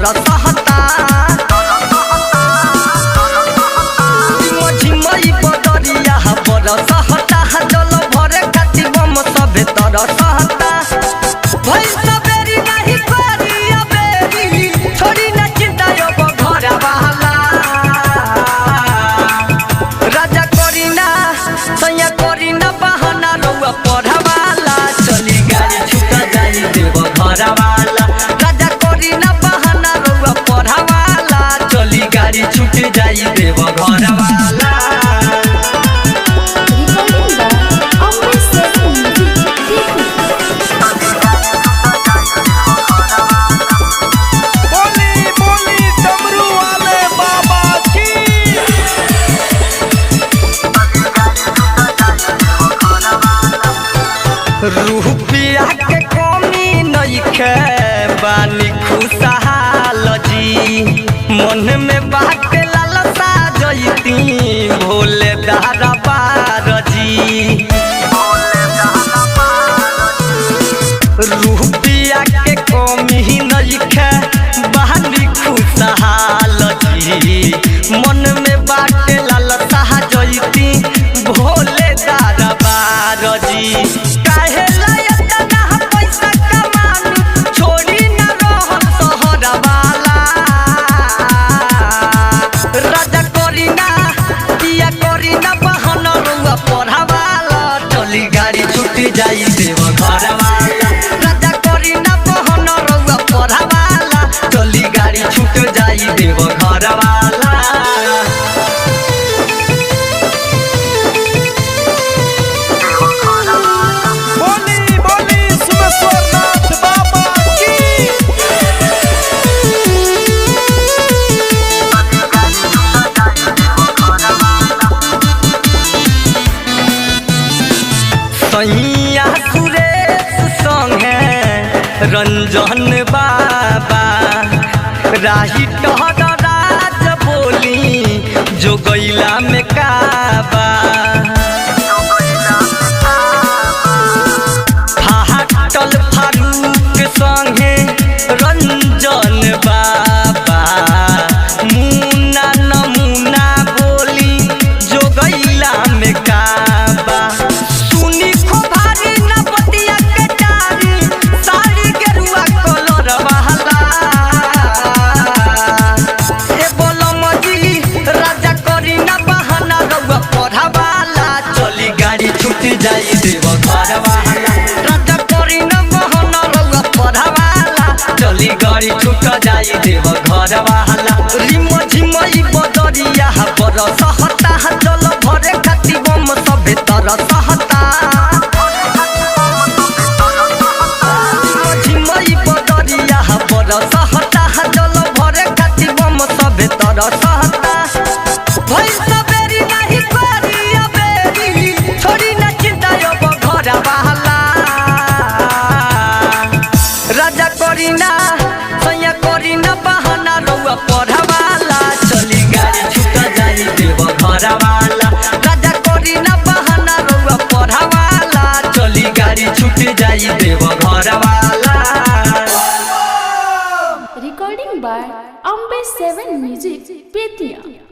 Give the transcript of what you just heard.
तरसहता झिमझिमई बदरिया बरसहता जल भरे खातिर बम सभे तरसहता भई सबेरी नहीं करिया बेरी छोड़ी न चिंता अब घर वाला राजा करीना सैया करीना बहाना रउआ पढ़वाला चली गाड़ी छूट जाई देव घर वाला राजा करीना बहाना रउआ पढ़वाला चली गाड़ी छूट जाई देव घर वाला रुपया के कमी नइखे बानी खुशहाल जी मन में बात लालसा जइती भोले दरबार जी रुपया के कमी नइखे बानी खुशहाल जी मन में बात लालसा जइती भोले दरबार जी जाई देव घर वाला राजा करीना बहन रउआ पढ़वाला चली गाड़ी छूट जाई देव घर वाला बोली बोली सुमेश्वरनाथ बाबा की सैया सुरेश संगे रंजन बाबा राही टहर राज बोली जो गैला में काबा फाटल फारूक संगे रंजन बाबा मुन्ना नमूना बोली जो गैला में काबा जाई देव घर वाला राजा करीना बहन रउआ पढ़वाला चली गाड़ी छूट जाई देव घर वाला झिमझिमई बदरिया बरसहता जल भरे खातिर बम सभे तरसहता झिमझिमई बदरिया बरसहता जल भरे खातिर बम सभे तरसहता भई सबेरी नहीं करिया बेरी छोड़ी न राजा करीना सैया करीना बहाना रउआ पढ़वाला चली गाड़ी छूट जाई देव घर वाला राजा करीना बहाना रउआ पढ़वाला चली गाड़ी छूट जाई देव घर वाला recording by Ambe 7 Music Petia।